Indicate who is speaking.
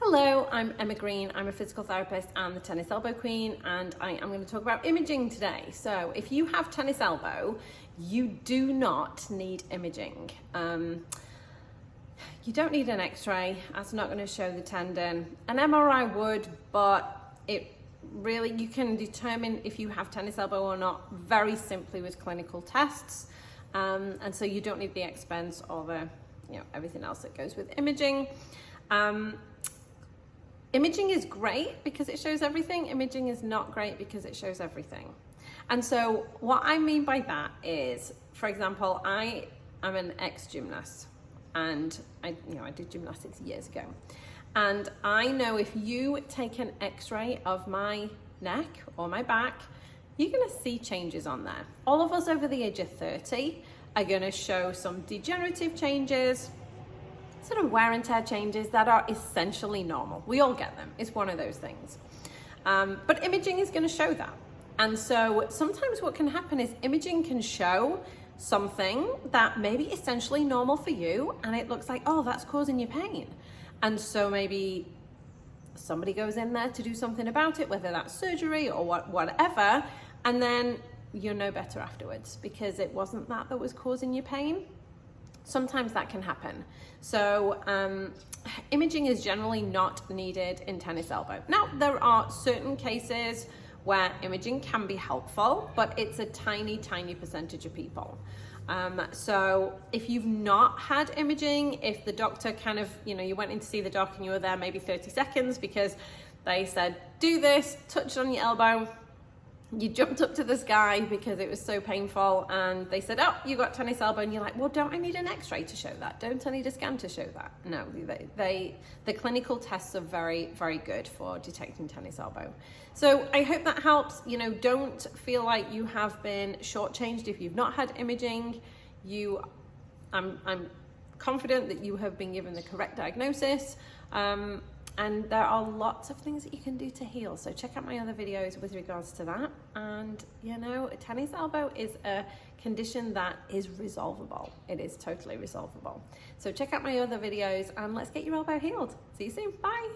Speaker 1: Hello, I'm Emma Green. I'm a physical therapist and the tennis elbow queen, and I am going to talk about imaging today. So if you have tennis elbow, you do not need imaging. You don't need an x-ray. That's not going to show the tendon. An MRI would, but you can determine if you have tennis elbow or not very simply with clinical tests. And so you don't need the expense or everything else that goes with imaging. Imaging is great because it shows everything. Imaging is not great because it shows everything. And so what I mean by that is, for example, I am an ex-gymnast and I did gymnastics years ago. And I know if you take an x-ray of my neck or my back, you're gonna see changes on there. All of us over the age of 30 are gonna show some degenerative changes, sort of wear and tear changes that are essentially normal. We all get them. It's one of those things. But imaging is going to show that. And so sometimes what can happen is imaging can show something that may be essentially normal for you, and it looks like, oh, that's causing you pain. And so maybe somebody goes in there to do something about it, whether that's surgery or whatever, and then you're no better afterwards because it wasn't that was causing you pain. Sometimes that can happen. So imaging is generally not needed in tennis elbow. Now, there are certain cases where imaging can be helpful, but it's a tiny, tiny percentage of people. So if you've not had imaging, if the doctor you went in to see the doc and you were there maybe 30 seconds because they said, do this, touch on your elbow, you jumped up to the sky because it was so painful and they said, oh, you got tennis elbow, and you're like, well, don't I need an x-ray to show that? Don't I need a scan to show that? No, the clinical tests are very, very good for detecting tennis elbow. So I hope that helps. Don't feel like you have been shortchanged if you've not had imaging. I'm confident that you have been given the correct diagnosis. And there are lots of things that you can do to heal. So check out my other videos with regards to that. And tennis elbow is a condition that is resolvable. It is totally resolvable. So check out my other videos and let's get your elbow healed. See you soon. Bye.